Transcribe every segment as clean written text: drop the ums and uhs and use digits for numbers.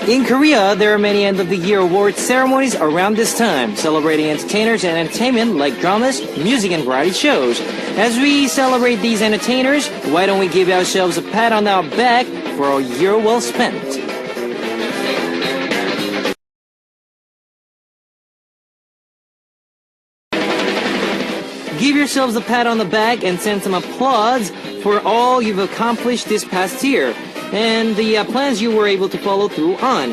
In Korea, there are many end-of-the-year awards ceremonies around this time, celebrating entertainers and entertainment like dramas, music, and variety shows. As we celebrate these entertainers, why don't we give ourselves a pat on our back for a year well spent? Give yourselves a pat on the back and send some applause for all you've accomplished this past year and the plans you were able to follow through on.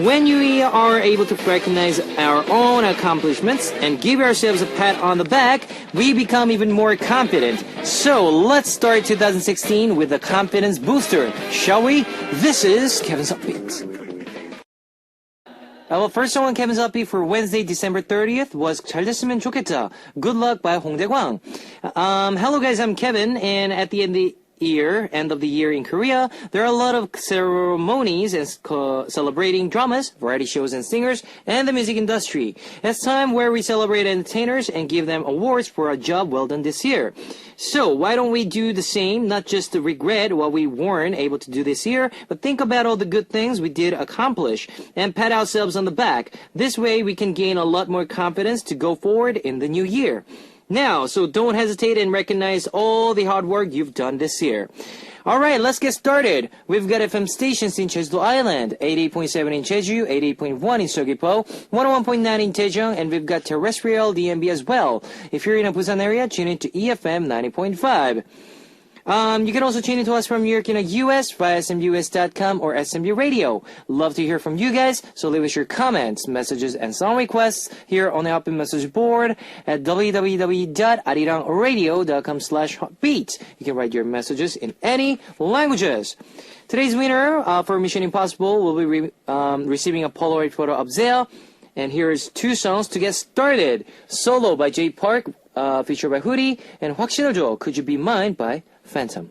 When we are able to recognize our own accomplishments and give ourselves a pat on the back, we become even more confident. So let's start 2016 with a confidence booster, shall we? This is Kevin's Upbeat. Well, first song on Kevin's Upbeat for Wednesday, December 30th was 잘 됐으면 좋겠다. Good Luck by Hong Dae-kwang. Hello guys, I'm Kevin, and at the end of the year in Korea, there are a lot of ceremonies and celebrating dramas, variety shows and singers, and the music industry. It's time where we celebrate entertainers and give them awards for a job well done this year. So why don't we do the same, not just to regret what we weren't able to do this year, but think about all the good things we did accomplish and pat ourselves on the back. This way we can gain a lot more confidence to go forward in the new year. Now, so don't hesitate and recognize all the hard work you've done this year. Alright, let's get started. We've got FM stations in Jeju Island, 88.7 in Jeju, 88.1 in Seogwipo, 101.9 in Daejeong, and we've got terrestrial DMB as well. If you're in a Busan area, tune in to EFM 90.5. You can also tune in to us from New York in the US via smbus.com or SMB Radio. Love to hear from you guys, so leave us your comments, messages, and song requests here on the Upbeat message board at www.arirangradio.com/beat. You can write your messages in any languages. Today's winner for Mission Impossible will be receiving a Polaroid photo of Zale. And here's two songs to get started. Solo by Jay Park, featured by Hoodie, and 확신을 Could You Be Mine by Phantom.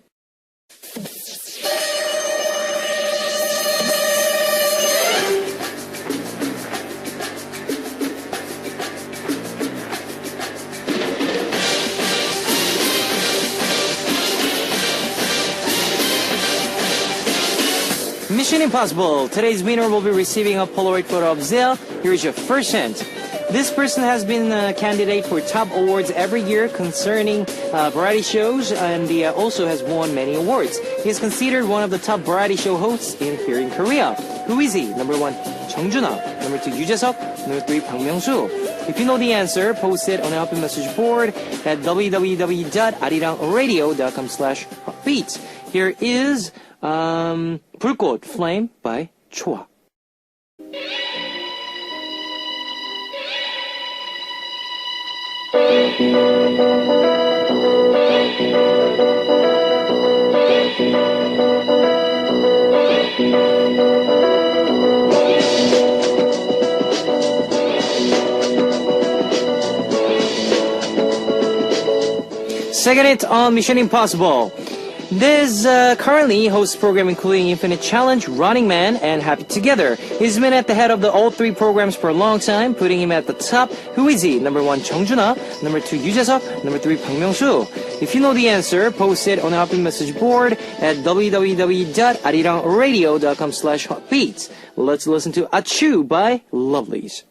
Mission Impossible. Today's winner will be receiving a Polaroid photo of Zale. Here's your first hint. This person has been a candidate for top awards every year concerning variety shows, and he also has won many awards. He is considered one of the top variety show hosts here in Korea. Who is he? Number 1, 정준하. Number 2, 유재석. Number 3, 박명수. If you know the answer, post it on the Upbeat message board at www.arirangradio.com/beat. Here is 불꽃, Flame by Chua. Second hit on Mission Impossible. This currently hosts program including Infinite Challenge, Running Man, and Happy Together. He's been at the head of all three programs for a long time, putting him at the top. Who is he? Number 1, 정준하. Number 2, 유재석. Number 3, 박명수. If you know the answer, post it on the Upbeat message board at www.arirangradio.com/beat. Let's listen to Achu by Lovelies.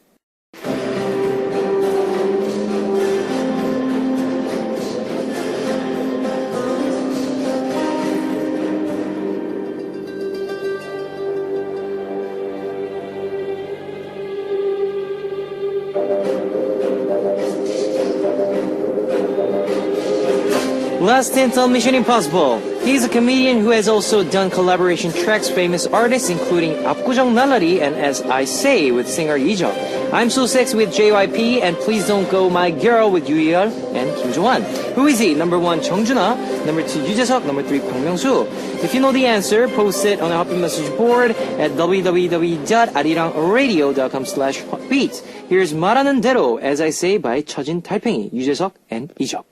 Last hint on Mission Impossible. He's a comedian who has also done collaboration tracks with famous artists including 압구정 날라리 and As I Say with singer Lee Jeong. I'm So Sexy with JYP and Please Don't Go My Girl with Yoo Yeol and Kim Jo-hwan. Who is he? Number 1, 정준하. Number 2, 유재석. Number 3, 박명수. If you know the answer, post it on the Upbeat message board at www.arirangradio.com/beat. Here's 말하는 대로 As I Say by 처진 달팽이, 유재석 and 이적.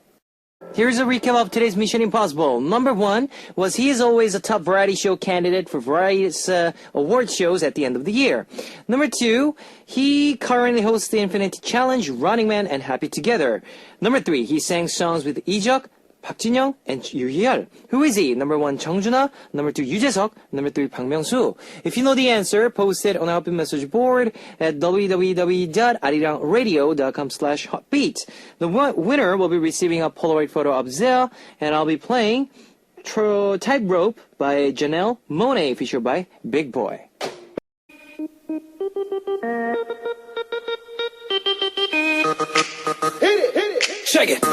Here's a recap of today's Mission Impossible. Number 1 was he is always a top variety show candidate for various award shows at the end of the year. Number 2, he currently hosts the Infinity Challenge, Running Man, and Happy Together. Number 3, he sang songs with Ijeok, 박진영 and Yoo Who is he? Number 1, Jeongjuna. Number 2, Yoo Number 3, Park Myung-soo. If you know the answer, post it on our message board at www.arirangradio.com/hotbeat. The winner will be receiving a Polaroid photo of Zea, and I'll be playing Tightrope by Janelle Monáe, featured by Big Boy. Hit it. Check it.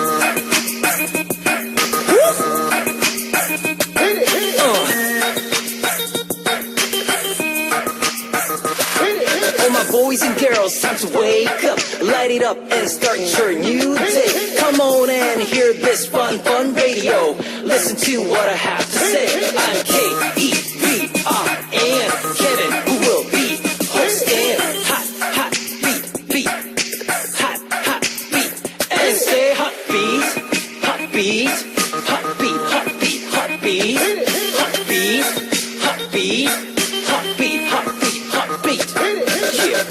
All my boys and girls, time to wake up, light it up and start your new day. Come on and hear this fun radio. Listen to what I have to say. I'm K-E-V-R-N, Kevin, who will be hosting hot beat, hot beat, and say hot beat, hot beat, hot beat, hot beat, hot beat, hot beat, hot beat, hot beat, hot beat, hot beat. Yeah.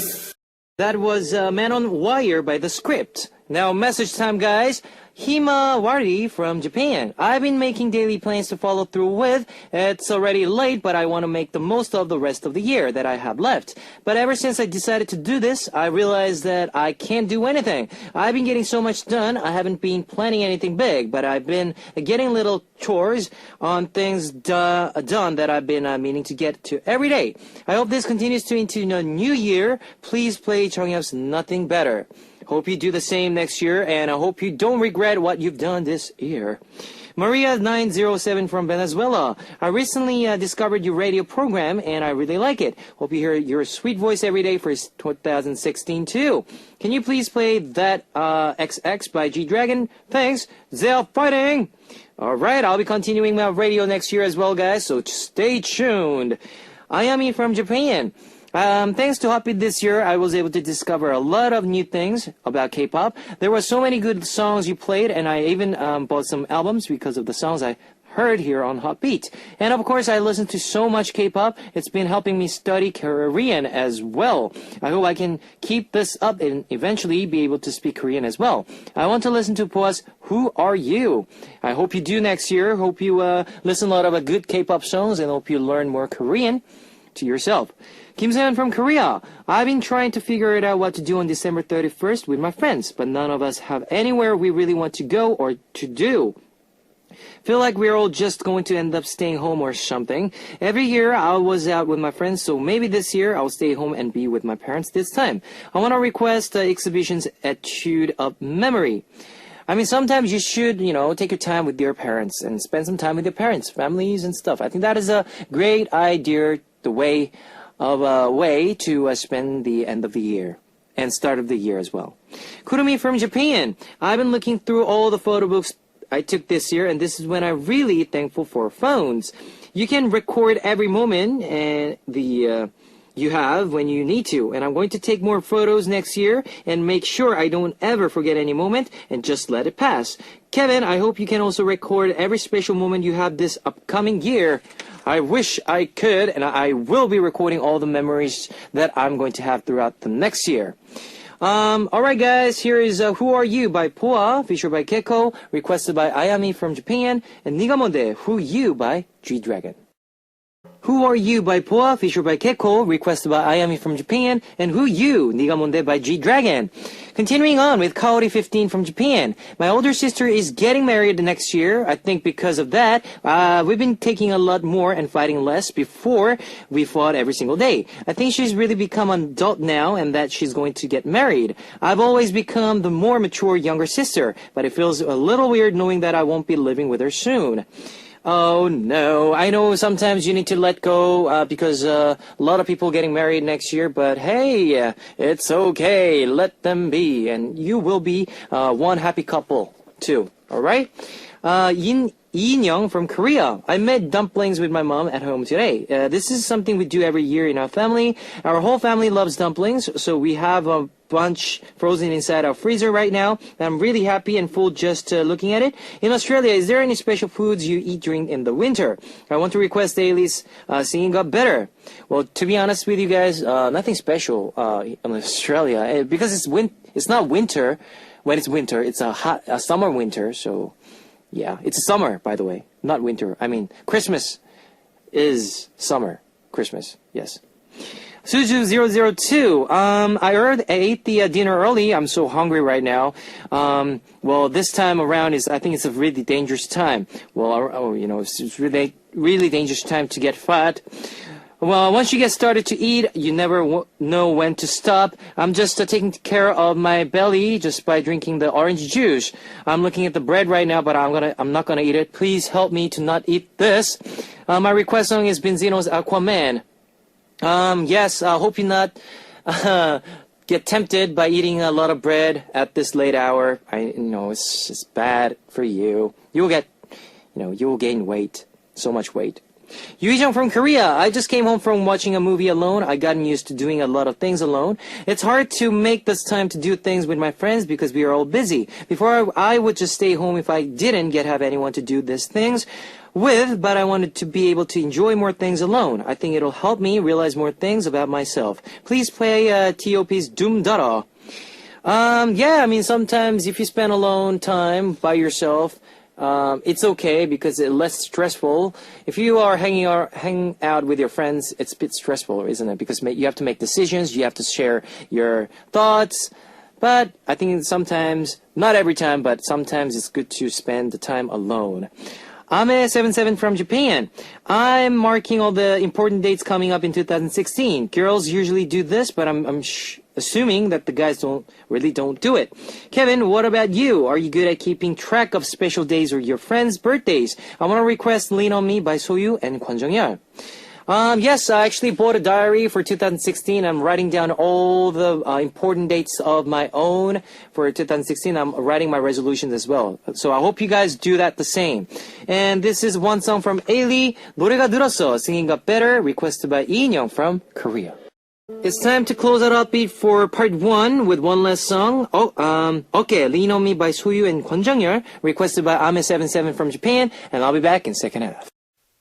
That was Man on Wire by The Script. Now, message time, guys. Himawari from Japan. I've been making daily plans to follow through with. It's already late, but I want to make the most of the rest of the year that I have left. But ever since I decided to do this, I realized that I can't do anything. I've been getting so much done. I haven't been planning anything big, but I've been getting little chores on things done that I've been meaning to get to every day. I hope this continues to into the new year. Please play Jonghyun's Nothing Better. Hope you do the same next year, and I hope you don't regret what you've done this year. Maria907 from Venezuela. I recently discovered your radio program, and I really like it. Hope you hear your sweet voice every day for 2016 too. Can you please play that XX by G-Dragon? Thanks. Zell fighting! Alright, I'll be continuing my radio next year as well, guys, so stay tuned. Ayami from Japan. Thanks to Hotbeat this year, I was able to discover a lot of new things about K-pop. There were so many good songs you played, and I even bought some albums because of the songs I heard here on Hotbeat. And of course, I listened to so much K-pop, it's been helping me study Korean as well. I hope I can keep this up and eventually be able to speak Korean as well. I want to listen to Poa's Who Are You? I hope you do next year. Hope you listen a lot of good K-pop songs, and hope you learn more Korean to yourself. Kim Seon from Korea. I've been trying to figure it out what to do on December 31st with my friends, but none of us have anywhere we really want to go or to do. Feel like we're all just going to end up staying home or something. Every year I was out with my friends, so maybe this year I'll stay home and be with my parents this time. I want to request exhibition's Etude of Memory. I mean, sometimes you should, take your time with your parents and spend some time with your parents, families and stuff. I think that is a great idea, the way to spend the end of the year and start of the year as well. Kurumi from Japan. I've been looking through all the photo books I took this year, and this is when I'm really thankful for phones. You can record every moment and you have when you need to, and I'm going to take more photos next year and make sure I don't ever forget any moment and just let it pass. Kevin, I hope you can also record every special moment you have this upcoming year. I wish I could, and I will be recording all the memories that I'm going to have throughout the next year. Alright guys, here is Who Are You by Poa, featured by Keko, requested by Ayami from Japan, and Niga Monde, Who You by G-Dragon. Who Are You by Poa, featured by Keko, requested by Ayami from Japan, and Who You, Niga Monde by G-Dragon. Continuing on with Kaori15 from Japan. My older sister is getting married next year. I think because of that, we've been taking a lot more and fighting less. Before, we fought every single day. I think she's really become an adult now and that she's going to get married. I've always become the more mature younger sister, but it feels a little weird knowing that I won't be living with her soon. Oh no, I know sometimes you need to let go because a lot of people getting married next year, but hey, it's okay, let them be, and you will be one happy couple too, alright? Yin Young from Korea. I made dumplings with my mom at home today. This is something we do every year in our family. Our whole family loves dumplings, so we have a bunch frozen inside our freezer right now. I'm really happy and full just looking at it. In Australia, is there any special foods you eat during in the winter? I want to request Daly's Singing Got Better. Well, to be honest with you guys, nothing special in Australia because it's not winter. When it's winter, it's a summer winter, so Yeah, it's summer, by the way, not winter. I mean, Christmas is summer. Christmas, yes. Suju002, I ate the dinner early. I'm so hungry right now. Well, this time around I think it's a really dangerous time. Well, it's really, really dangerous time to get fat. Well, once you get started to eat, you never know when to stop. I'm just taking care of my belly just by drinking the orange juice. I'm looking at the bread right now, but I'm not gonna eat it. Please help me to not eat this. My request song is Benzino's Aquaman. Yes, I hope you not get tempted by eating a lot of bread at this late hour. I know it's just bad for you. You will gain weight, so much weight. Yuijang from Korea. I just came home from watching a movie alone. I gotten used to doing a lot of things alone. It's hard to make this time to do things with my friends because we are all busy. Before I would just stay home if I didn't have anyone to do these things with, but I wanted to be able to enjoy more things alone. I think it'll help me realize more things about myself. Please play T.O.P.'s Doom Dara. Yeah, I mean, sometimes if you spend alone time by yourself, it's okay because it's less stressful. If you are hanging out with your friends, it's a bit stressful, isn't it? Because you have to make decisions, you have to share your thoughts. But I think sometimes, not every time, but sometimes it's good to spend the time alone. Ame77 from Japan. I'm marking all the important dates coming up in 2016. Girls usually do this, but I'm assuming that the guys don't do it. Kevin, what about you? Are you good at keeping track of special days or your friends' birthdays? I want to request Lean on Me by Soyu and Kwon Jung-yeol. Yes, I actually bought a diary for 2016. I'm writing down all the important dates of my own for 2016. I'm writing my resolutions as well. So I hope you guys do that the same. And this is one song from Ailey, 노래가 늘었어, Singing Got Better, requested by Lee In-young from Korea. It's time to close out Upbeat for part 1 with one last song. Okay, Lean on Me by Soyu and Kwon Jung-yeol, requested by Ame77 from Japan, and I'll be back in second half.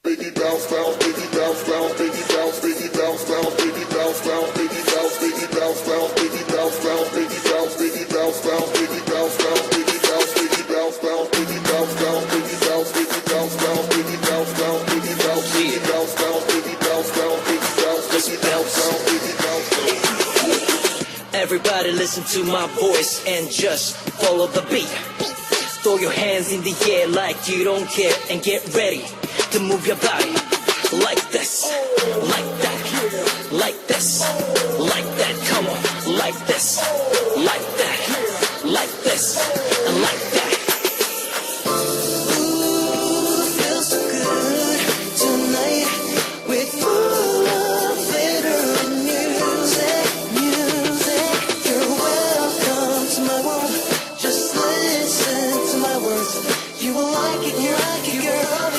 Baby bounce, bounce, baby bounce, bounce, baby bounce, baby bounce, bounce, baby bounce, bounce, baby bounce, baby bounce, bounce, baby bounce, bounce, baby bounce, baby bounce, bounce, baby bounce, bounce, baby bounce, baby bounce, bounce, baby bounce, bounce, baby bounce, baby bounce, bounce, baby bounce, bounce, baby bounce, baby bounce, bounce, baby bounce, bounce, baby bounce, baby bounce, bounce, baby bounce. Everybody listen to my voice and just follow the beat. Throw your hands in the air like you don't care and get ready to move your body like this, like that, like this, like that. Come on, like this, like that, like this, and like that. Ooh, feels so good tonight with full of glitter and music. You're welcome to my world. Just listen to my words. You will like it, you like it, girl.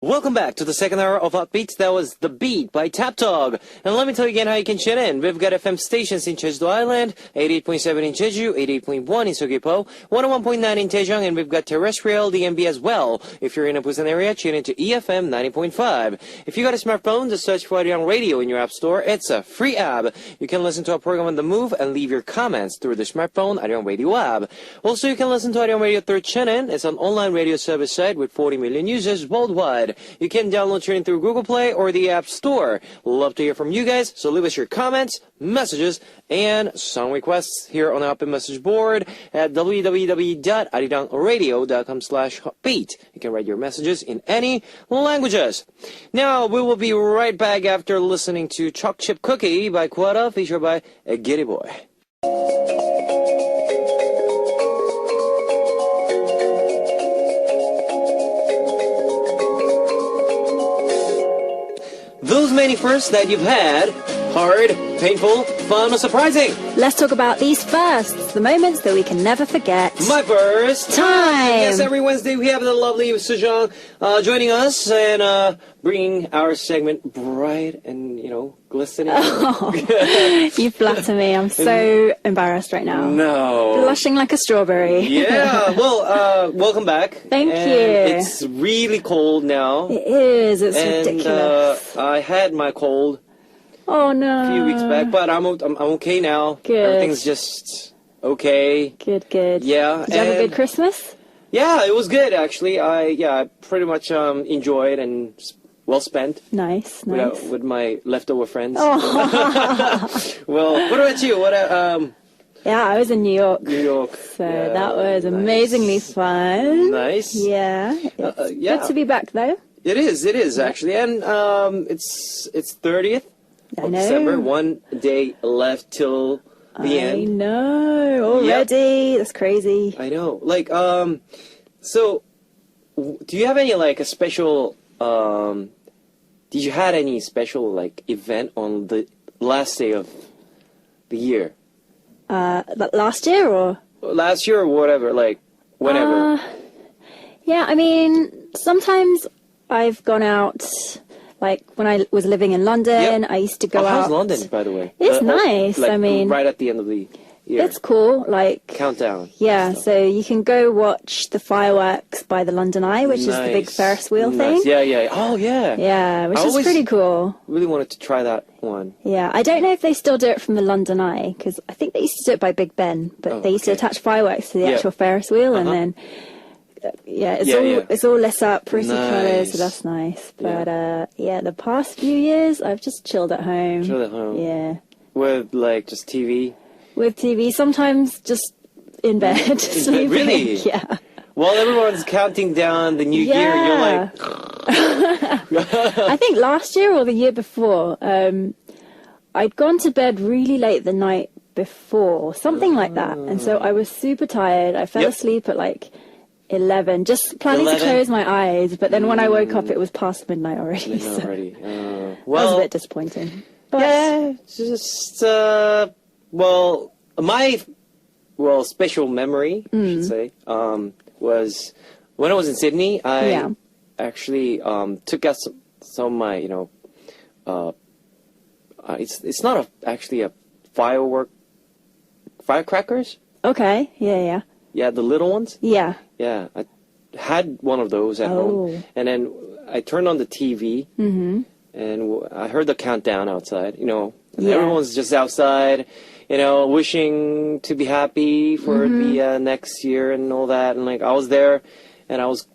Welcome back to the second hour of Upbeat. That was The Beat by Tap Dog. And let me tell you again how you can tune in. We've got FM stations in Jeju Island, 88.7 in Jeju, 88.1 in Seogwipo, 101.9 in Daejeon, and we've got terrestrial DMB as well. If you're in a Busan area, tune into EFM 90.5. If you got a smartphone, just search for Arirang Radio in your app store. It's a free app. You can listen to our program on the move and leave your comments through the smartphone Arirang Radio app. Also, you can listen to Arirang Radio third channel. It's an online radio service site with 40 million users worldwide. You can download TuneIn through Google Play or the App Store. Love to hear from you guys, so leave us your comments, messages, and song requests here on the Upbeat message board at www.arirangradio.com/upbeat. You can write your messages in any languages. Now, we will be right back after listening to Choc Chip Cookie by Quada, featured by Giddy Boy. Those many firsts that you've had, hard, painful, fun, or surprising. Let's talk about these firsts, the moments that we can never forget. My first time. Yes, every Wednesday we have the lovely Sujong joining us and bringing our segment bright and, glistening. Oh, you flatter me. I'm so embarrassed right now. No. Blushing like a strawberry. Yeah, well, welcome back. Thank and you. It's really cold now. It is. It's and, ridiculous. I had my cold Oh no. a few weeks back, but I'm okay now. Good. Everything's just okay. Good, good. Yeah, Did you have a and- good Christmas? Yeah, it was good actually. I pretty much enjoyed and well spent Nice, with, nice. with my leftover friends. Oh. Well, what about you? What Yeah, I was in New York. New York? So Yeah, that was nice. amazingly fun. Nice. Yeah. It's yeah. good to be back though. It is actually, and it's 30th I of know. December. One day left till the I end. know. Already. That's crazy. I know. Like, so, do you have any like a special? Did you had any special like event on the last day of the year? Last year or? Last year or whatever, like whenever. Yeah, I mean, sometimes I've gone out, like when I was living in London, Yep. I used to go Oh, out. how's London, by the way? It's nice, Like, I mean- right at the end of the year. It's cool, like, Countdown. yeah, so you can go watch the fireworks by the London Eye, which is the big Nice. Ferris wheel Nice. thing. Yeah, yeah. Oh, yeah. Yeah, which I is always- pretty cool. Really wanted to try that one. Yeah, I don't know if they still do it from the London Eye, because I think they used to do it by Big Ben, but Oh, they used to okay. attach fireworks to the Yeah. actual Ferris wheel, and Uh-huh. then, yeah, Yeah, yeah. it's all lit up, pretty colours, Nice. so that's nice. Yeah. But yeah, the past few years, I've just chilled at home. Chilled at home. Yeah, With like just TV. with TV, sometimes just in bed, sleeping. Really? Yeah. While everyone's counting down the new year, you're like, I think last year or the year before, I'd gone to bed really late the night before, something like that. And so I was super tired. I fell Yep. asleep at like 11, just planning 11? to close my eyes. But then when I woke up, it was past midnight already. no, So already. that was Well, a bit disappointing. But yeah, just well, my special memory, I should say, was when I was in Sydney. I Yeah. actually took out some of my, it's not actually a firecrackers. okay, yeah. Yeah, the little ones. Yeah. Yeah, I had one of those at Oh. home, and then I turned on the TV, and I heard the countdown outside. And Yeah. everyone's just outside, wishing to be happy for the next year and all that. And like I was there, and I was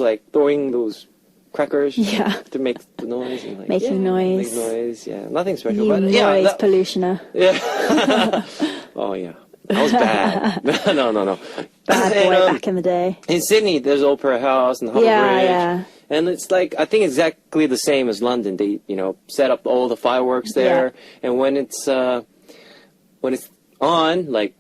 like throwing those crackers Yeah. to make the noise. And, like, Making noise. Make noise. Yeah, nothing special, You but noise yeah. pollutioner. Yeah. Oh yeah, that was bad. No. Bad And, boy back in the day. in Sydney, there's Opera House and Harbour Yeah, Bridge. yeah. And it's like, I think exactly the same as London. They, set up all the fireworks there. And when it's on, like,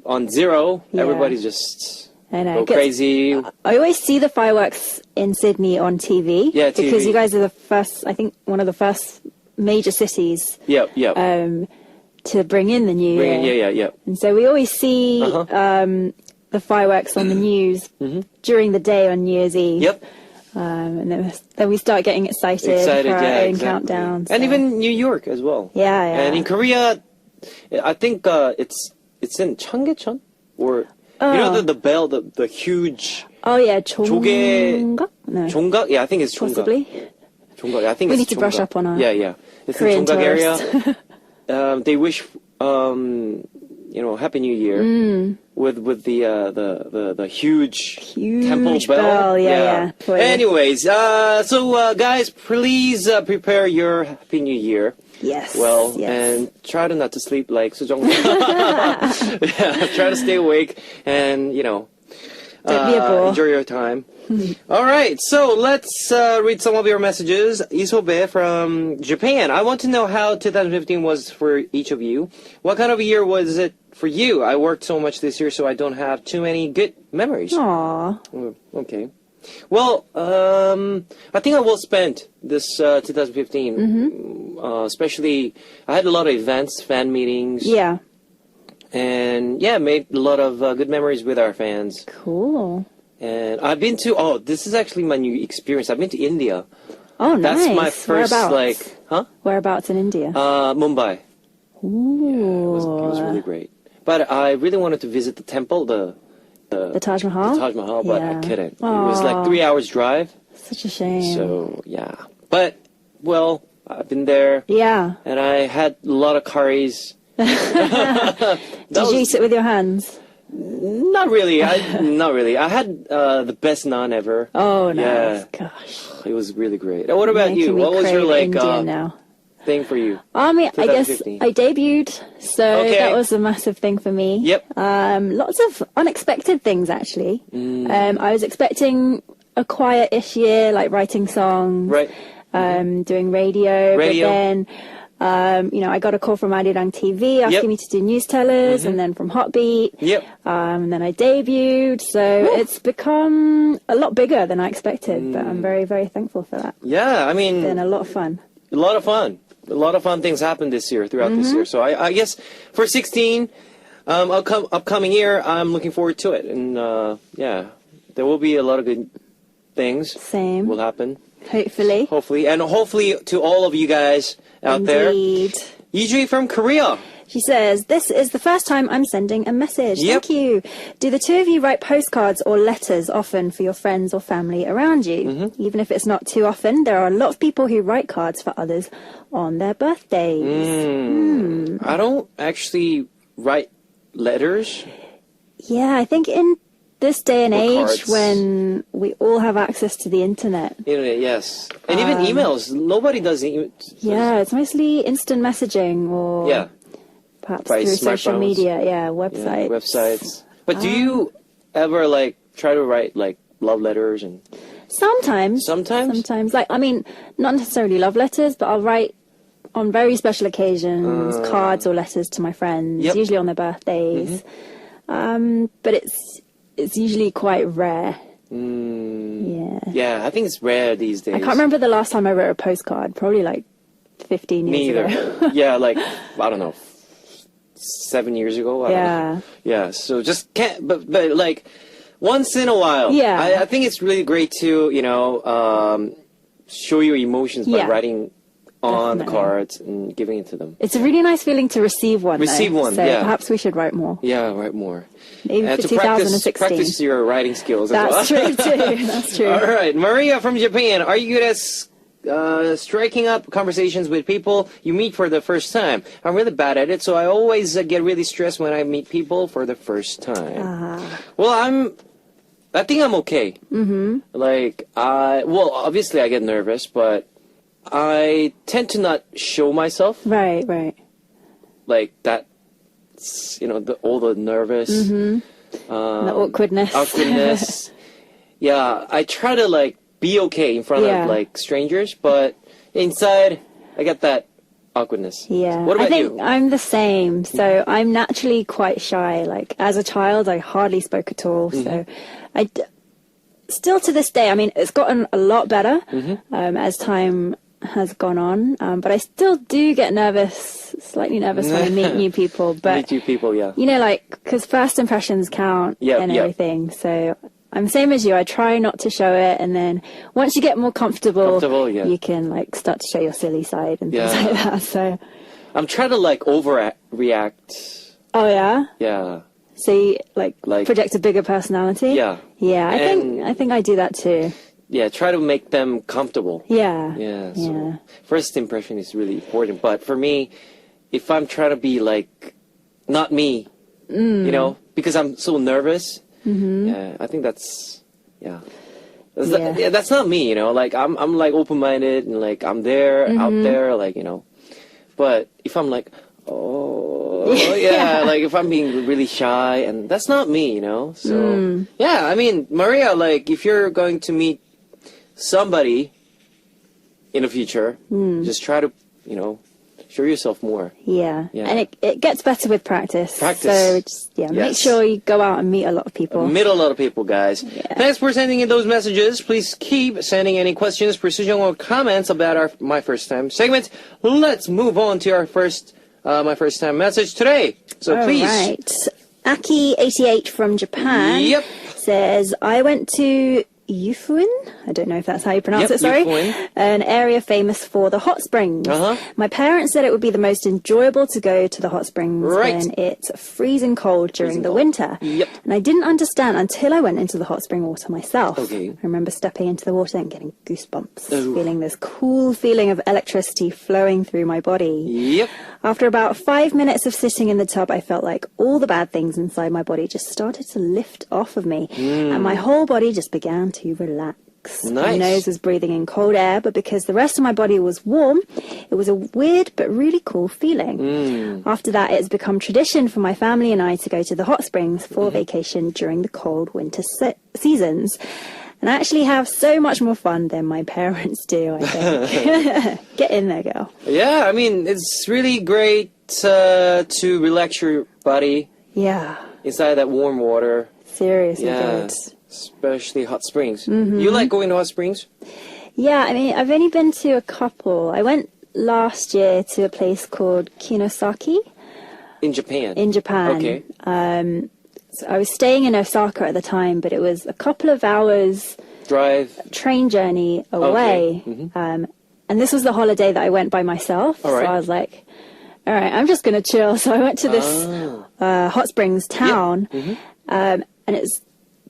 on zero, Yeah. everybody's just I know. go It gets- crazy. I always see the fireworks in Sydney on TV. Yeah, Because TV. you guys are the first, I think, one of the first major cities Yep. to bring in the new Bring year. it, yeah. And so we always see Uh-huh. the fireworks on the news during the day on New Year's Eve. Yep. And then we start getting excited, for our own exactly. countdown. And so- even New York as well. Yeah, yeah. And in Korea, I think it's in Cheonggyecheon, or the bell, the huge Oh yeah, 조개- 종각? No, Jonggak. Yeah, I think it's Jonggak. possibly. Jonggak. I think We it's need to brush Jonggak. up on our Yeah. It's Korean in Jonggak area. tourists. They wish Happy New Year with the huge temple Huge bell, yeah. Totally. Anyways, so guys, please prepare your Happy New Year. Yes. Well, yes. and try to not to sleep like Sejong. Yeah, try to stay awake and Don't be a bore. enjoy your time. All right, so let's read some of your messages. Isobe from Japan. I want to know how 2015 was for each of you. What kind of a year was it for you? I worked so much this year, so I don't have too many good memories. Aw. Okay. Well, I think I will spend this 2015. Especially, I had a lot of events, fan meetings, Yeah. and made a lot of good memories with our fans. Cool. And I've been to, this is actually my new experience. I've been to India. Oh, nice. That's my first, Whereabouts? Whereabouts in India? Mumbai. Ooh. It was really great. But I really wanted to visit the temple, the Taj Mahal? Taj Mahal, but I Yeah. couldn't. It was like Aw. 3 hours drive. Such a shame. So, yeah. But, well, I've been there, Yeah. and I had a lot of curries. Did you eat it with your hands? Not really. Not really. I had the best naan ever. Oh, nice. Yeah. Gosh. It was really great. What about you? Making me What was your crave like Indian now. thing for you? I mean, I guess 2015. I debuted, so Okay. that was a massive thing for me. Yep. Lots of unexpected things, actually. Mm. I was expecting a quiet-ish year, like writing songs, Right. doing radio. Radio. But then, I got a call from Arirang TV asking Yep. me to do news tellers, and then from Hotbeat. Yep. And then I debuted, so it's become a lot bigger than I expected. But I'm very, very thankful for that. Yeah, I mean, Been a lot of fun. a lot of fun. A lot of fun things happened this year, throughout this year. So I guess for 16, upcoming year, I'm looking forward to it. And yeah, there will be a lot of good things Same. will happen, Hopefully. hopefully. And hopefully to all of you guys out there. Indeed. Yijui from Korea. She says, this is the first time I'm sending a message. Yep. Thank you. Do the two of you write postcards or letters often for your friends or family around you? Even if it's not too often, there are a lot of people who write cards for others on their birthdays. I don't actually write letters. Yeah, I think in this day and Or age cards. when we all have access to the internet, Internet, yes. And even emails. Nobody does yeah, it's mostly instant messaging or Yeah. perhaps By through social smartphones. media. Yeah, Yeah, websites. websites. But do you ever like try to write like love letters and Sometimes. Sometimes? Sometimes. Like, I mean, not necessarily love letters, but I'll write on very special occasions cards or letters to my friends, Yep. usually on their birthdays. But it's usually quite rare. Yeah. yeah, I think it's rare these days. I can't remember the last time I wrote a postcard, probably like 15 years Me ago. either. Yeah, like I don't know, 7 years ago. I don't know. Yeah. Yeah. So just can't. But like once in a while. Yeah. I think it's really great to show your emotions by Yeah. writing on the Definitely. cards and giving it to them. It's a really nice feeling to receive one. Receive though, one, so yeah. perhaps we should write more. Yeah, write more. Maybe for to 2016. practice your writing skills That's as well. true too. That's true. All right, Maria from Japan. Are you good at striking up conversations with people you meet for the first time? I'm really bad at it, so I always get really stressed when I meet people for the first time. Well, I think I'm okay. Like, well, obviously I get nervous, but I tend to not show myself Right, right. like that. All the nervous. The awkwardness. Awkwardness. Yeah, I try to like be okay in front Yeah. of like strangers, but inside I get that awkwardness. Yeah, What about I think you? I'm the same. So I'm naturally quite shy. Like as a child, I hardly spoke at all. So still to this day, I mean, it's gotten a lot better as time has gone on. But I still do get slightly nervous when I meet new people. But Meet you people, yeah. like, because first impressions count Yep, and yep. everything. So I'm the same as you. I try not to show it, and then once you get more comfortable, yeah. you can like start to show your silly side and things Yeah. like that. So, I'm trying to like overreact. oh yeah. Yeah. So you like Like- project a bigger personality. Yeah. Yeah, And- I think I do that too. Yeah, try to make them comfortable. Yeah. Yeah. So Yeah. first impression is really important. But for me, if I'm trying to be like not me, because I'm so nervous. Yeah, I think that's that's not me. Like I'm like open minded and like I'm there out there, like But if I'm like, oh yeah, like if I'm being really shy, and that's not me, So yeah, I mean, Maria, like if you're going to meet somebody in the future, just try to show yourself more. Yeah. Yeah. And it gets better with practice. Practice. So just make Yes. sure you go out and meet a lot of people. Meet a lot of people, guys. Thanks for sending in those messages. Please keep sending any questions, precision, or comments about my first time segment. Let's move on to our my first time message today. So All please. right. Aki88 from Japan Yep. says, I went to Yufuin. I don't know if that's how you pronounce Yep, it, sorry. Yufuin. An area famous for the hot springs. Uh-huh. My parents said it would be the most enjoyable to go to the hot springs Right. when it's freezing cold during the winter. Yep. And I didn't understand until I went into the hot spring water myself. Okay. I remember stepping into the water and getting goosebumps, Ooh. feeling this cool feeling of electricity flowing through my body. Yep. After about 5 minutes of sitting in the tub, I felt like all the bad things inside my body just started to lift off of me, and my whole body just began to relax. My Nice. nose was breathing in cold air, but because the rest of my body was warm, it was a weird but really cool feeling. After that, it's become tradition for my family and I to go to the hot springs for vacation during the cold winter seasons. And I actually have so much more fun than my parents do, I think. Get in there, girl. Yeah, I mean, it's really great to relax your body Yeah, inside that warm water. seriously Yeah, good. especially hot springs. You like going to hot springs? Yeah, I mean, I've only been to a couple. I went last year to a place called Kinosaki In Japan. in Japan. Okay. So I was staying in Osaka at the time, but it was a couple of hours Drive. train journey away. And this was the holiday that I went by myself. All right. So I was like, all right, I'm just going to chill. So I went to this hot springs town. And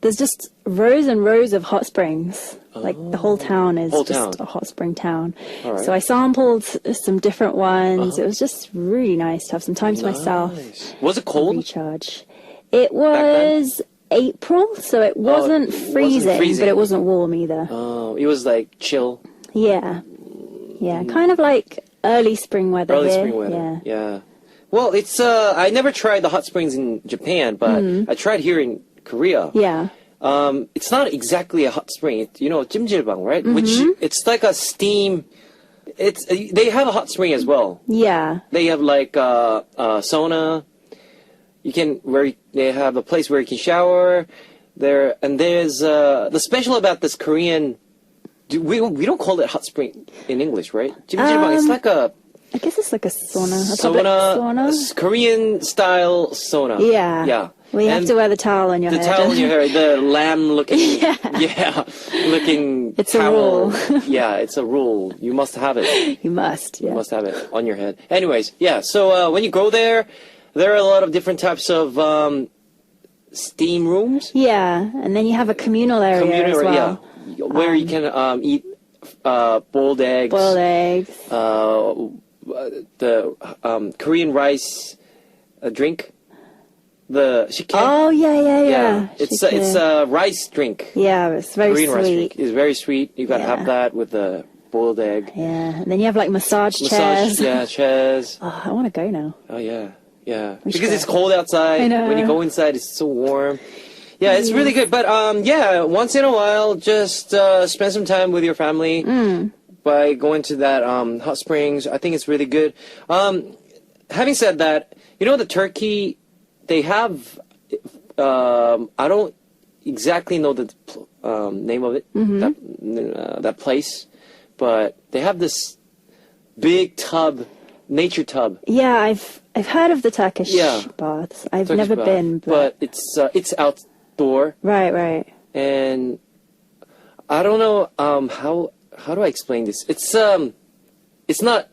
there's just rows and rows of hot springs. Like the whole town is Whole just town. a hot spring town. All right. So I sampled some different ones. It was just really nice to have some time to myself. Nice. Was it cold? Recharge. It was April, so it wasn't it wasn't freezing, freezing. but it wasn't warm either. Oh, it was like chill. Yeah. Yeah, kind of like early spring weather Early here. spring weather. Yeah. Yeah. Well, it's I never tried the hot springs in Japan, but I tried here in Korea. Yeah. It's not exactly a hot spring. You know, 찜질방, right? Which it's like a steam. It's they have a hot spring as well. Yeah. They have like sauna. You can they have a place where you can shower. There and there's the special about this Korean. We don't call it hot spring in English, right? 찜질방. It's like a I guess it's like a sauna. A public sauna. Korean style sauna. Yeah. Yeah. Well, you have And to wear the towel on your the head. towel in your hair, the lamb looking, looking It's a towel. rule. Yeah, it's a rule. You must have it. You must. Yeah. You must have it on your head. Anyways, yeah. So when you go there, there are a lot of different types of steam rooms. Yeah, and then you have a communal area as well. yeah, where you can eat boiled eggs, Boiled eggs. the Korean rice drink, the shikken. Oh yeah. It's a rice drink. Yeah, it's very Korean rice drink sweet. is very sweet. You gotta Yeah. have that with the boiled egg. Yeah, and then you have like massage Massage, chairs. yeah, chairs. Oh, I want to go now. Oh yeah, yeah. should Because go. it's cold outside. I know. When you go inside, it's so warm. Yeah, it's really good. But yeah, once in a while, just spend some time with your family by going to that hot springs. I think it's really good. Having said that, you know the Turkey, they have. I don't exactly know the name of it. That place, but they have this big tub, nature tub. Yeah, I've heard of the Turkish Yeah. baths. I've Turkish never bath. been, but it's outdoor, right. and I don't know how do I explain this? It's not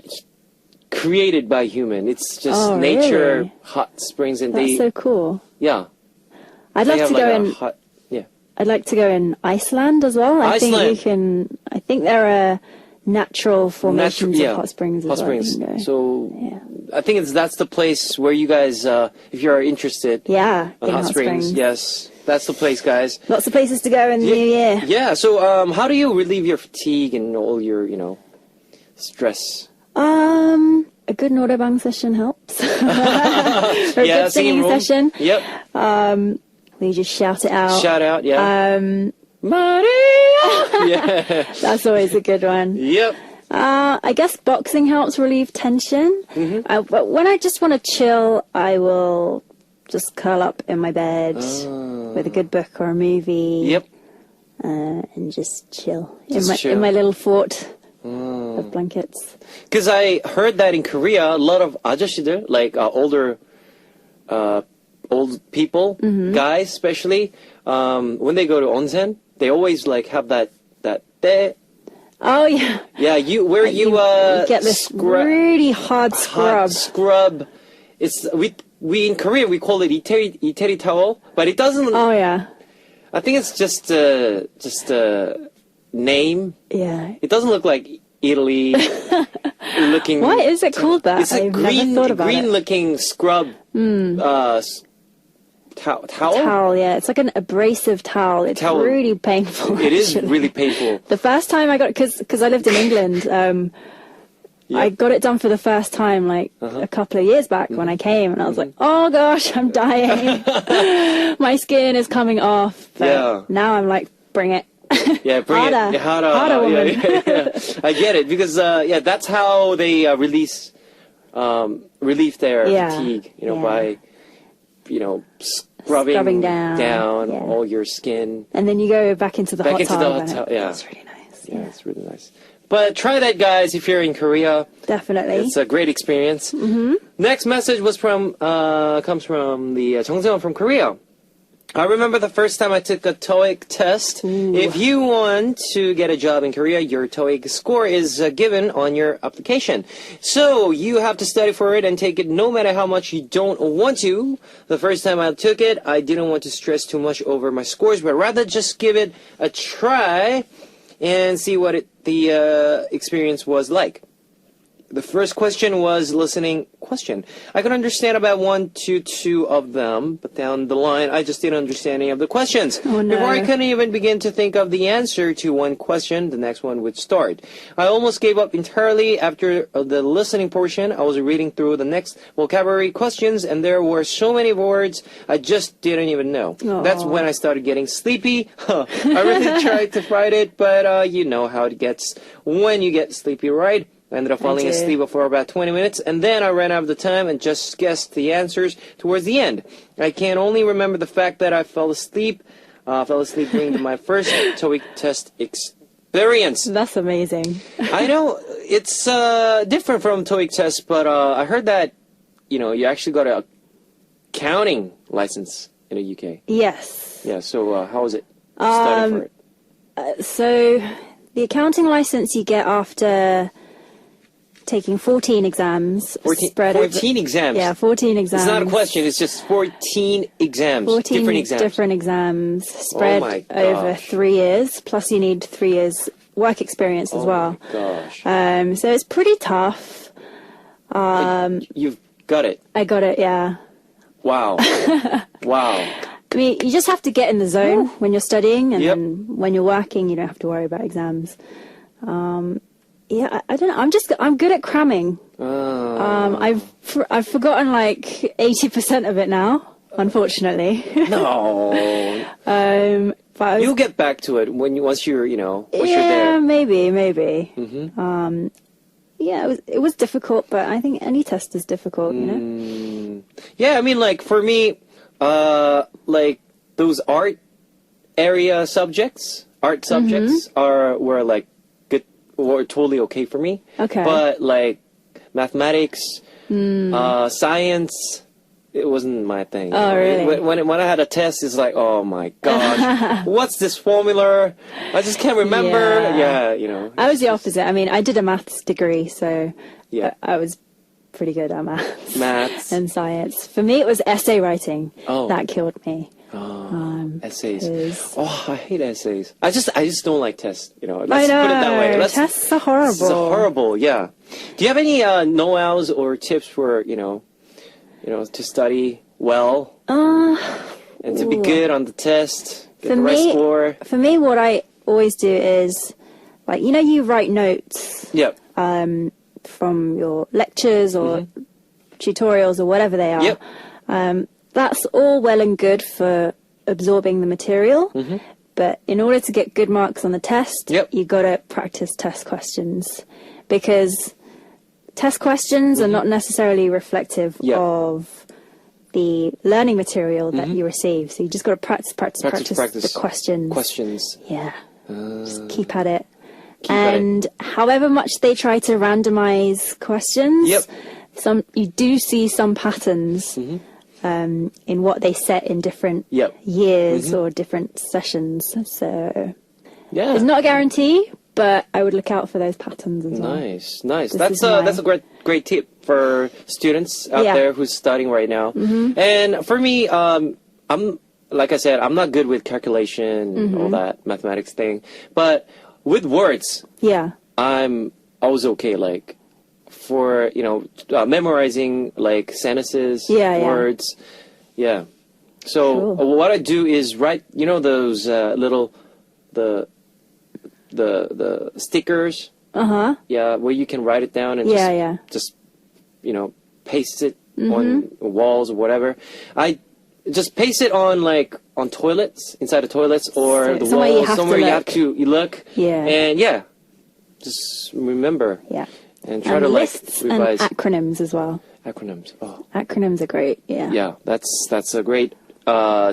created by human. It's just Oh, nature really? hot springs, and That's so cool. yeah. I'd They love have to like go a in. hot, yeah. I'd like to go in Iceland as well. I think Iceland. you can. I think there are natural formations of hot springs as Hot well. you springs. can go. So Yeah. I think that's the place where you guys, if you're interested, Yeah, on in hot springs. Yes, that's the place, guys. Lots of places to go in the new year. Yeah. So how do you relieve your fatigue and all your stress? A good norebang session helps. Or a good singing room. session. Yep. We just shout it out. Shout out, yeah. Maria. Yeah. That's always a good one. Yep. I guess boxing helps relieve tension. But when I just want to chill, I will just curl up in my bed with a good book or a movie. Yep. And just chill Just chill. in my little fort of blankets. Because I heard that in Korea, a lot of 아저씨들, like older, old people, guys especially, when they go to onsen, they always like have that te. Oh yeah. Yeah, you get this really hard scrub. hot scrub. It's we in Korea we call it iteri towel, but it doesn't. Oh yeah. I think it's just a name. Yeah. It doesn't look like Italy looking. Why is it called that? It's a I've never thought about green it. looking scrub towel. Towel, yeah. It's like an abrasive towel. It's Towel. really painful. It is actually. really painful. The first time I got, because I lived in England, I got it done for the first time like a couple of years back when I came, and I was like, oh gosh, I'm dying. My skin is coming off. But Yeah. now I'm like, bring it. Yeah, bring Harder. it harder. Harder, woman. Yeah. I get it because that's how they relieve their Yeah. fatigue. Yeah. by scrubbing down. Yeah. all your skin. And then you go back into the Back hot into tub. the hot and tub, yeah. It's really nice. Yeah, it's really nice. But try that, guys, if you're in Korea. Definitely. It's a great experience. Mm-hmm. Next message comes from the Jongseon from Korea. I remember the first time I took a TOEIC test. If you want to get a job in Korea, your TOEIC score is given on your application. So you have to study for it and take it no matter how much you don't want to. The first time I took it, I didn't want to stress too much over my scores, but rather just give it a try and see what the experience was like. The first question was listening question. I could understand about 1 to 2 of them, but down the line, I just didn't understand any of the questions. Oh, no. Before I couldn't even begin to think of the answer to one question, the next one would start. I almost gave up entirely after the listening portion. I was reading through the next vocabulary questions, and there were so many words I just didn't even know. That's when I started getting sleepy. I really tried to fight it, but you know how it gets when you get sleepy, right? I ended up falling do. asleep for about 20 minutes, and then I ran out of the time and just guessed the answers towards the end. I can only remember the fact that I fell asleep during my first TOEIC test experience. That's amazing. I know it's different from TOEIC test, but I heard that you actually got a counting license in the UK. Yes. Yeah. So how was it studying for it? So the accounting license you get after taking 14 exams. 14 exams. Yeah, 14 exams. It's not a question. It's just 14 exams. 14 different exams. different exams spread my over gosh. 3 years. Plus, you need 3 years work experience as well. Oh my gosh. So it's pretty tough. You've got it. I got it. Yeah. Wow. Wow. I mean, you just have to get in the zone when you're studying, and Yep. then when you're working, you don't have to worry about exams. Yeah, I don't know. I'm good at cramming. I've forgotten like 80% of it now, unfortunately. No. But I was, You'll get back to it once you're once you're yeah, there. maybe. Yeah, it was difficult, but I think any test is difficult, you know. Yeah, I mean, like for me, like those art subjects were like good or totally okay for me. Okay. But like mathematics, science, it wasn't my thing. Oh, really? When I had a test, it's like, oh my gosh, what's this formula? I just can't remember. Yeah, I was the opposite. I mean, I did a maths degree, so Yeah. I was pretty good at maths. Maths. And science. For me, it was essay writing Oh. that killed me. Essays. 'cause- Oh, I hate essays. I just don't like tests. Let's I know. put it that way. Tests are horrible. This is horrible. Yeah. Do you have any know-hows or tips for to study well and to be good on the test, get For the right me- score? For me, what I always do is, like, you write notes Yep. from your lectures or tutorials or whatever they are. Yep. That's all well and good for absorbing the material, but in order to get good marks on the test, Yep. you got to practice test questions, because test questions are not necessarily reflective Yep. of the learning material that you receive. So you just got to practice the questions. Questions. Yeah. Just keep at it. at it. And however much they try to randomize questions, Yep. you do see some patterns. in what they set in different Yep. years or different sessions. So Yeah. it's not a guarantee, but I would look out for those patterns as well. Nice, nice. This That's is my- that's a great tip for students out Yeah. there who's studying right now. And for me, I'm like I said, I'm not good with calculation and all that mathematics thing, but with words, Yeah. I was okay. Like for memorizing like sentences, Yeah, yeah. words, yeah. So Cool. what I do is write, those little the stickers. Yeah, where you can write it down and Yeah, just paste it on walls or whatever. I just paste it on on toilets, inside the toilets or So the somewhere you walls, have to somewhere you look. have to look. Yeah. And yeah, just remember. Yeah. And try And to lists and revise acronyms as well. acronyms. Oh, Acronyms are great. Yeah. yeah, that's a great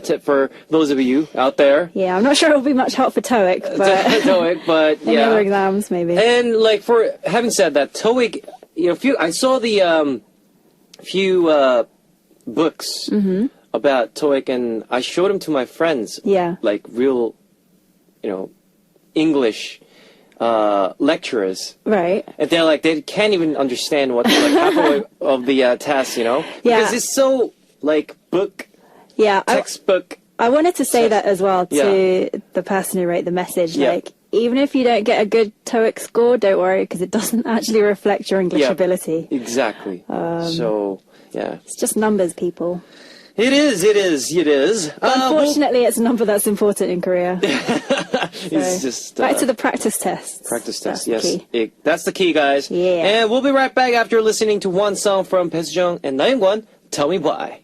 tip for those of you out there. Yeah, I'm not sure it'll be much help for TOEIC, but TOEIC, but any other yeah. exams maybe. And for having said that, TOEIC, I saw the few books about TOEIC, and I showed them to my friends. Yeah. Like real, English lecturers. Right. And they're like, they can't even understand what halfway of the test, Yeah. because it's so book, Yeah. textbook. I wanted to say that as well to Yeah. the person who wrote the message. Yeah. Like, even if you don't get a good TOEIC score, don't worry, because it doesn't actually reflect your English Yeah. ability. Exactly. So yeah, It's just numbers, people. it is. Unfortunately, it's a number that's important in Korea. It's just Back to the practice tests. practice That's test. the Yes, key. that's the key, guys. Yeah. And we'll be right back after listening to one song from Bae Sejong and Na Youngwon. Tell me why.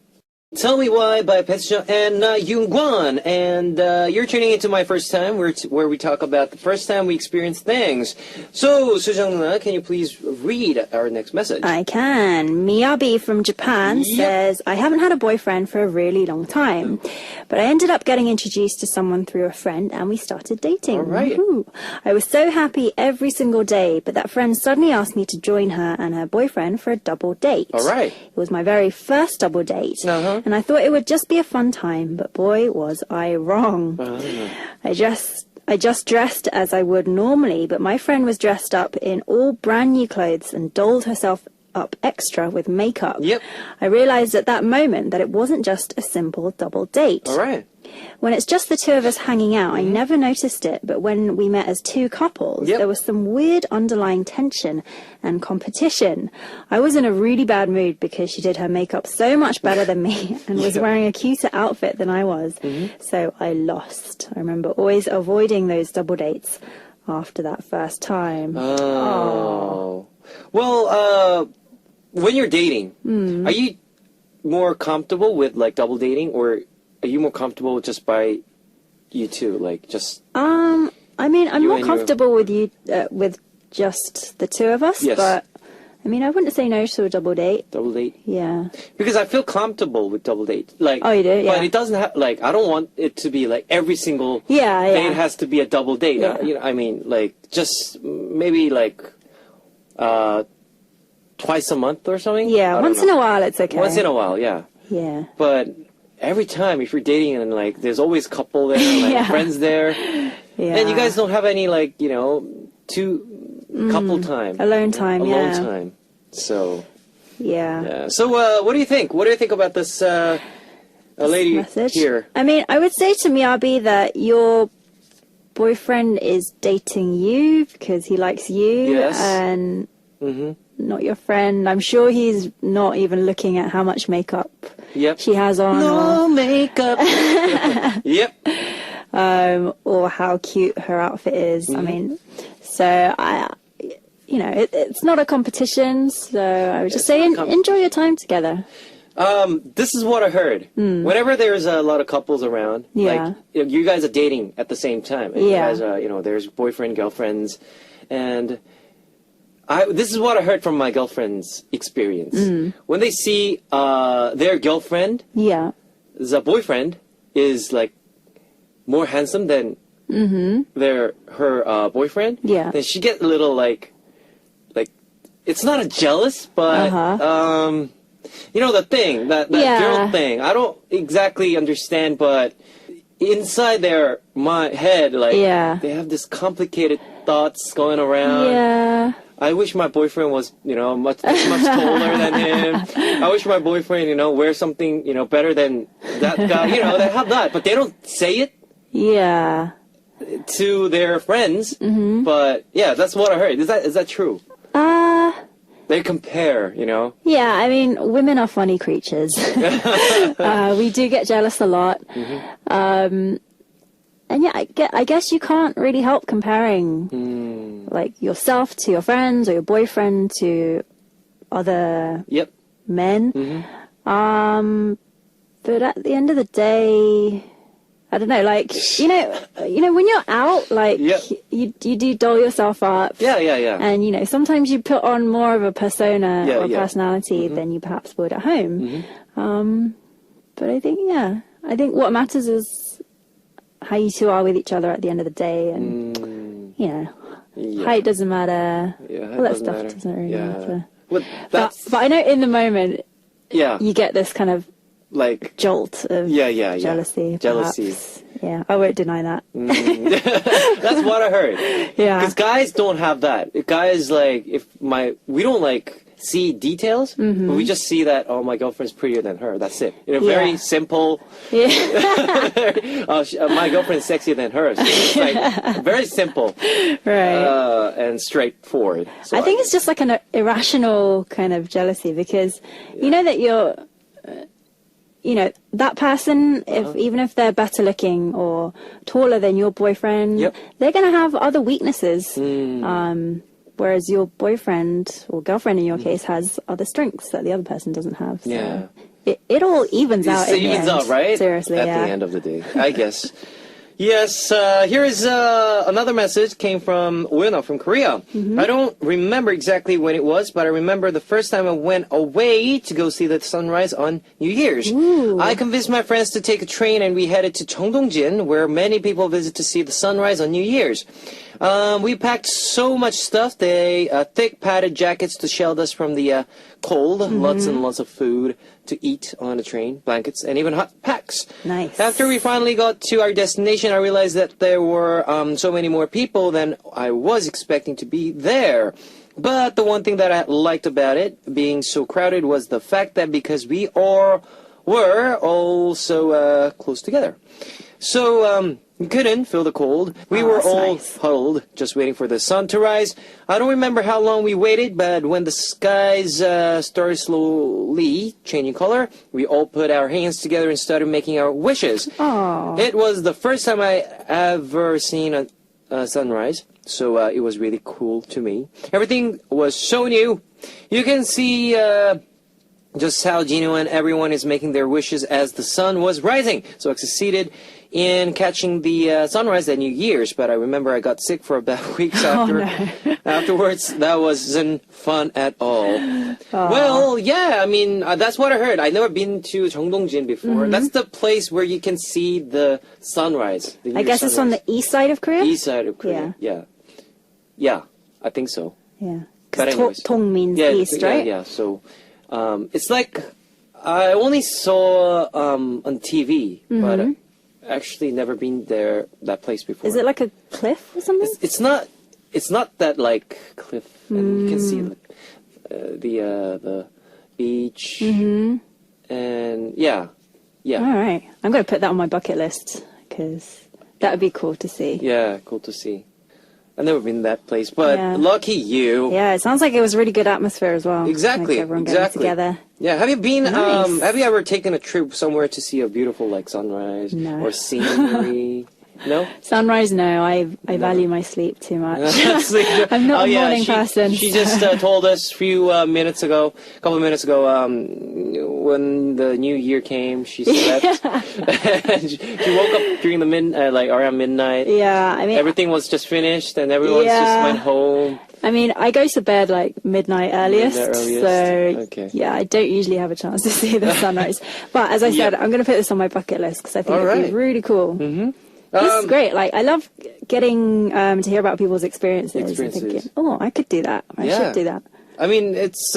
Tell Me Why by Bae Sejong and Na Youngwon. And you're tuning into My First Time, where we talk about the first time we experience things. So, Sejong, can you please read our next message? I can. Miyabi from Japan Yep. says, I haven't had a boyfriend for a really long time, but I ended up getting introduced to someone through a friend and we started dating. All right. Woohoo. I was so happy every single day, but that friend suddenly asked me to join her and her boyfriend for a double date. All right. It was my very first double date. Uh-huh. And I thought it would just be a fun time, but boy, was I wrong. I just dressed as I would normally, but my friend was dressed up in all brand new clothes and dolled herself up extra with makeup. Yep. I realized at that moment that it wasn't just a simple double date. All right. When it's just the two of us hanging out, I never noticed it, but when we met as two couples, Yep. there was some weird underlying tension and competition. I was in a really bad mood because she did her makeup so much better than me and was wearing a cuter outfit than I was. So I lost. I remember always avoiding those double dates after that first time. Oh. Well, when you're dating, are you more comfortable with double dating, or are you more comfortable just by you two, just? I mean, I'm You more and your- comfortable with you, with just the two of us, Yes. but I mean, I wouldn't say no to a double date. Double date? Yeah. Because I feel comfortable with double date. Oh, you do? Yeah. But it doesn't have, I don't want it to be every single Yeah, yeah. date has to be a double date. Yeah. I mean, just maybe twice a month or something? Yeah, once in a while it's okay. Once in a while, yeah. Yeah. But every time, if you're dating and there's always a couple there, Yeah. friends there, Yeah. and you guys don't have any couple time, Alone time, alone yeah. time. So Yeah. yeah. So what do you think? What do you think about this lady Message. here? I mean, I would say to Miyabi that your boyfriend is dating you because he likes you Yes. and not your friend. I'm sure he's not even looking at how much makeup Yep. she has on No makeup. Yep. or how cute her outfit is. I mean, so it's not a competition. So I would just say enjoy your time together. This is what I heard. Whenever there's a lot of couples around, Yeah. you guys are dating at the same time. And Yeah. You guys, there's boyfriend, girlfriends, and this is what I heard from my girlfriend's experience. When they see their girlfriend, Yeah. the boyfriend is more handsome than her boyfriend. Yeah. Then she get a little it's not a jealous, but You know, the thing, that Yeah. girl thing. I don't exactly understand, but inside their head, like, Yeah. they have this complicated thoughts going around. Yeah. I wish my boyfriend was, much taller than him. I wish my boyfriend, wears something, better than that guy. They have that, but they don't say it Yeah. to their friends. Mm-hmm. But yeah, that's what I heard. Is that true? They compare, Yeah, I mean, women are funny creatures. We do get jealous a lot. And yeah, I guess you can't really help comparing like yourself to your friends or your boyfriend to other Yep. men. But at the end of the day, I don't know, like, when you're out, like, Yep. you do doll yourself up. Yeah. And, sometimes you put on more of a persona Yeah, or yeah. personality than you perhaps would at home. But I think what matters is how you two are with each other at the end of the day. And, Yeah. height doesn't matter. Yeah, All that doesn't stuff matter. doesn't really Yeah. matter. Well, But, that's, but I know in the moment, yeah, you get this kind of like, jolt of yeah. jealousy. Jealousy. Perhaps. Yeah, I won't deny that. That's what I heard. Yeah. Because guys don't have that. Guys, like, we don't, like, see details, Mm-hmm. but we just see that, oh, my girlfriend's prettier than her. That's it. Very Yeah. simple. Yeah. My girlfriend's sexier than her. So it's like very simple Right. and straightforward. So I think it's just like an irrational kind of jealousy because you know that you're, that person, even if they're better looking or taller than your boyfriend, Yep. they're going to have other weaknesses. Whereas your boyfriend or girlfriend in your case has other strengths that the other person doesn't have. So Yeah. it all evens out. It in the evens end. out, right? Seriously, At yeah. the end of the day, I guess. Yes, here is another message came from Uena from Korea. Mm-hmm. I don't remember exactly when it was, but I remember the first time I went away to go see the sunrise on New Year's. I convinced my friends to take a train and we headed to Cheongdongjin, where many people visit to see the sunrise on New Year's. We packed so much stuff, thick padded jackets to shield us from the cold, lots and lots of food to eat on the train, blankets, and even hot packs. Nice. After we finally got to our destination, I realized that there were so many more people than I was expecting to be there. But the one thing that I liked about it, being so crowded, was the fact that because we all were all so close together. So, we couldn't feel the cold. We were that's all nice. huddled, just waiting for the sun to rise. I don't remember how long we waited, but when the skies started slowly changing color, we all put our hands together and started making our wishes. Aw. It was the first time I ever seen a sunrise, so it was really cool to me. Everything was so new. You can see just how genuine everyone is making their wishes as the sun was rising. So I succeeded in catching the sunrise at New Year's, but I remember I got sick for about weeks afterwards. That wasn't fun at all. Well, yeah, I mean, that's what I heard. I've never been to Cheongdongjin before. That's the place where you can see the sunrise. The I New guess Year's it's on the sunrise. east side of Korea? East side of Korea. Yeah, I think so. Yeah. But Because anyways. Tong means Yeah, east, right? Yeah. So, it's like I only saw on TV, but actually never been there that place before. Is it like a cliff or something? It's not. It's not that like cliff, and you can see like, the beach, and yeah. All right. I'm going to put that on my bucket list because that would be cool to see. Yeah, cool to see. I've never been to that place, but Yeah. lucky you. Yeah, it sounds like it was a really good atmosphere as well. Exactly, Like everyone getting exactly. together. Yeah, have you been? Nice. Have you ever taken a trip somewhere to see a beautiful like sunrise No. or scenery? No. Sunrise, no. I value my sleep too much. Sleep. I'm not Oh, a yeah, morning she, person. She so- just told us a couple of minutes ago, when the new year came, she slept. And she woke up during the around midnight. Yeah, I mean, Everything was just finished, and everyone just Yeah. went home. I go to bed like midnight earliest, earliest. so Okay. yeah, I don't usually have a chance to see the sunrise. But as I said, Yep. I'm going to put this on my bucket list because I think All it'd right. be really cool. This is great. Like, I love getting to hear about people's experiences. And Experiences. thinking, oh, I could do that. I Yeah. should do that. I mean, it's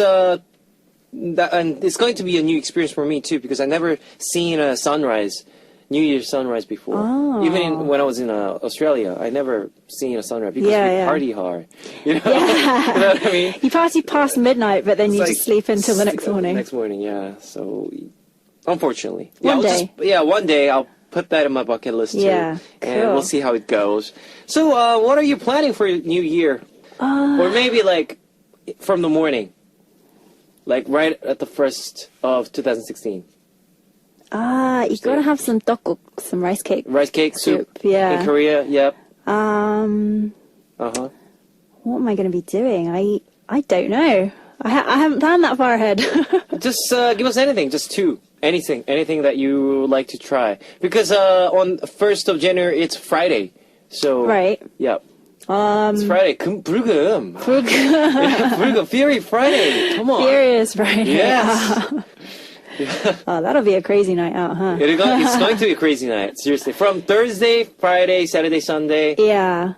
and it's going to be a new experience for me too because I never seen a sunrise, New Year's sunrise before. Oh. Even when I was in Australia, I never seen a sunrise because Yeah, we yeah. party hard. You know? Yeah. You know what I mean? You party past midnight, but then It's you like just sleep until the next morning. Next morning, yeah. So, unfortunately, One I'll day. One day I'll put that in my bucket list too. Yeah, and cool. we'll see how it goes. So, what are you planning for New Year? Or maybe like from the morning, like right at the first of 2016. You gotta have some tteokguk, some rice cake. Rice cake soup. Yeah. In Korea, yep. Um, Uh-huh. what am I gonna be doing? I don't know. I haven't planned that far ahead. Just give us anything, just two. Anything that you like to try. Because on 1st of January, it's Friday. So, Right. Yep. It's Friday. 불금. 불금. Fury Friday. Come on. Furious Friday. Yes. Oh, that'll be a crazy night out, huh? It's going to be a crazy night. Seriously. From Thursday, Friday, Saturday, Sunday. Yeah.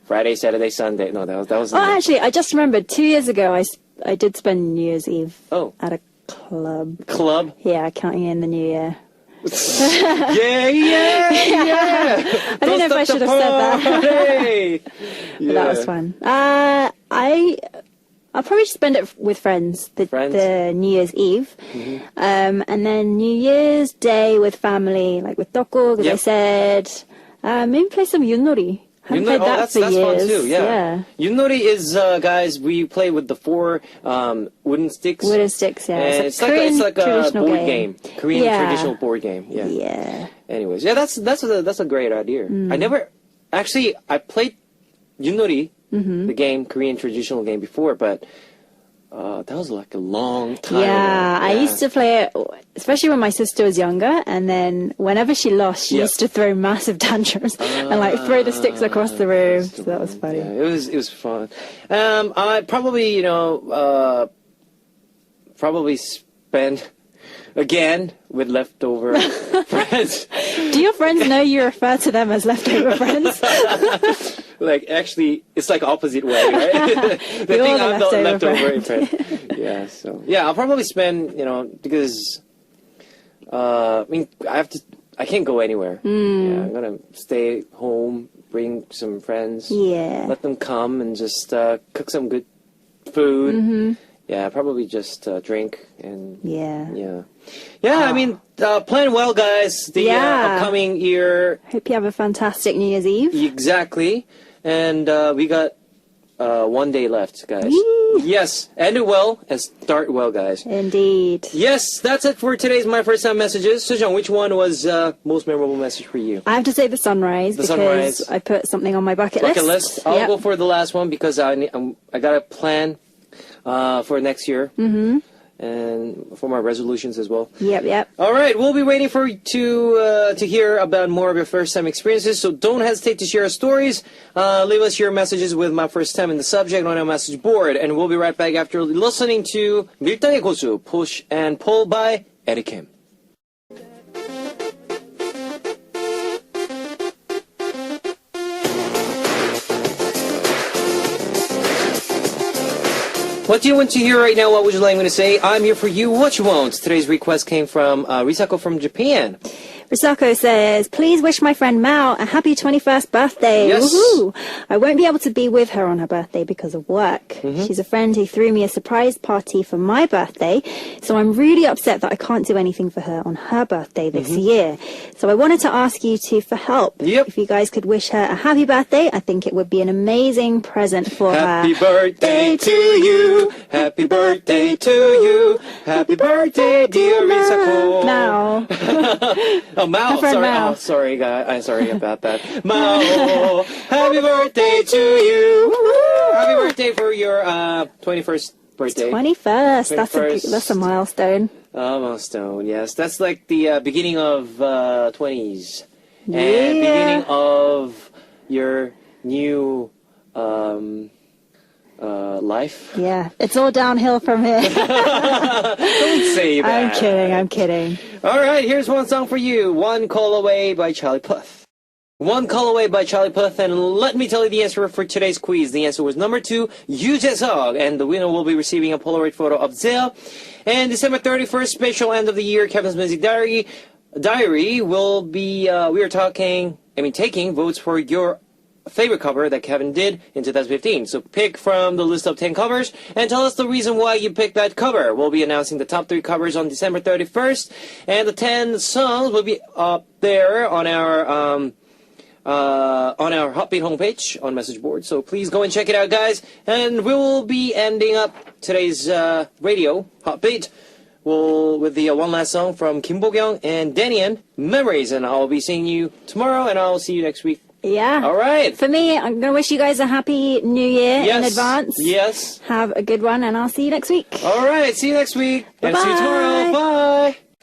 Friday, Saturday, Sunday. No, that was. Oh, actually, I just remembered 2 years ago I did spend New Year's Eve Oh. at a club. Club. Yeah, counting in the New Year. Yeah. I don't know if I should have said that. But that was fun. I'll probably spend it with friends, the New Year's Eve. And then New Year's Day with family, like with tteokguk, as I Yep. said. Maybe play some yunori. Haven't played that that's for years. fun too. Yeah. Yunori is guys. We play with the 4 wooden sticks. Wooden sticks, yeah. And It's it's like a traditional board game. Korean Yeah. traditional board game. Yeah. Yeah. Anyways, yeah, that's a great idea. I never actually I played Yunori, the game, Korean traditional game before, but that was like a long time Yeah, ago. I used to play it, especially when my sister was younger, and then whenever she lost, she Yep. used to throw massive tantrums and like throw the sticks across the room. So that was funny. Yeah, it was fun. I probably probably spend again with leftover friends. Do your friends know you refer to them as leftover friends? Like actually, it's like opposite way, right? They You're think the I'm the leftover leftover friend. Yeah, so yeah, I'll probably spend because I mean I can't go anywhere. Yeah, I'm gonna stay home, bring some friends, Yeah. let them come and just cook some good food. Yeah, probably just drink and Yeah. yeah. I mean, plan well, guys. The Yeah. upcoming year. Hope you have a fantastic New Year's Eve. Exactly. And we got 1 day left, guys. Yee. Yes, end it well and start well, guys. Indeed. Yes, that's it for today's My First Time Messages. Sujong, which one was most memorable message for you? I have to say the sunrise The because sunrise. I put something on my bucket Bucket list. I'll Yep. go for the last one because I got a plan for next year. And for my resolutions as well. Yep. All right, we'll be waiting for you to hear about more of your first time experiences. So don't hesitate to share your stories. Leave us your messages with my first time in the subject on our message board, and we'll be right back after listening to 밀당의 고수, Push and Pull by Eddie Kim. What do you want to hear right now? What would you like me to say? I'm here for you. What you want? Today's request came from Risako from Japan. Risako says, please wish my friend Mao a happy 21st birthday. Yes. Woohoo! I won't be able to be with her on her birthday because of work. Mm-hmm. She's a friend who threw me a surprise party for my birthday, so I'm really upset that I can't do anything for her on her birthday this year. So I wanted to ask you two for help. Mm-hmm. Yep. If you guys could wish her a happy birthday, I think it would be an amazing present for Happy her. birthday to you. Happy birthday to you. Happy birthday, dear Risako. Mao. Oh, Mao. Her friend Sorry. Mao. Oh, sorry, guys. I'm sorry about that. Mao. Happy birthday to you. Woo-hoo. Happy birthday for your 21st birthday. 21st. 21st. That's a milestone. Milestone, yes. That's like the beginning of 20s. Yeah. And beginning of your new life. Yeah, it's all downhill from here. Don't say that. I'm kidding. All right, here's one song for you. One Call Away by Charlie Puth. One Call Away by Charlie Puth. And let me tell you the answer for today's quiz. The answer was number 2, Yoo Jae-seok. And the winner will be receiving a Polaroid photo of Zell. And December 31st, special end of the year, Kevin's Music Diary will be, taking votes for your favorite cover that Kevin did in 2015. So pick from the list of 10 covers and tell us the reason why you picked that cover. We'll be announcing the top 3 covers on December 31st, and the 10 songs will be up there on our Hotbeat homepage on message board. So please go and check it out, guys. And we will be ending up today's radio Hotbeat with the one last song from Kim Bo-kyung and Danian, Memories. And I'll be seeing you tomorrow, and I'll see you next week. Yeah. All right. For me, I'm going to wish you guys a happy new year Yes. in advance. Yes. Have a good one, and I'll see you next week. All right. See you next week. And see you Bye-bye. tomorrow. Bye.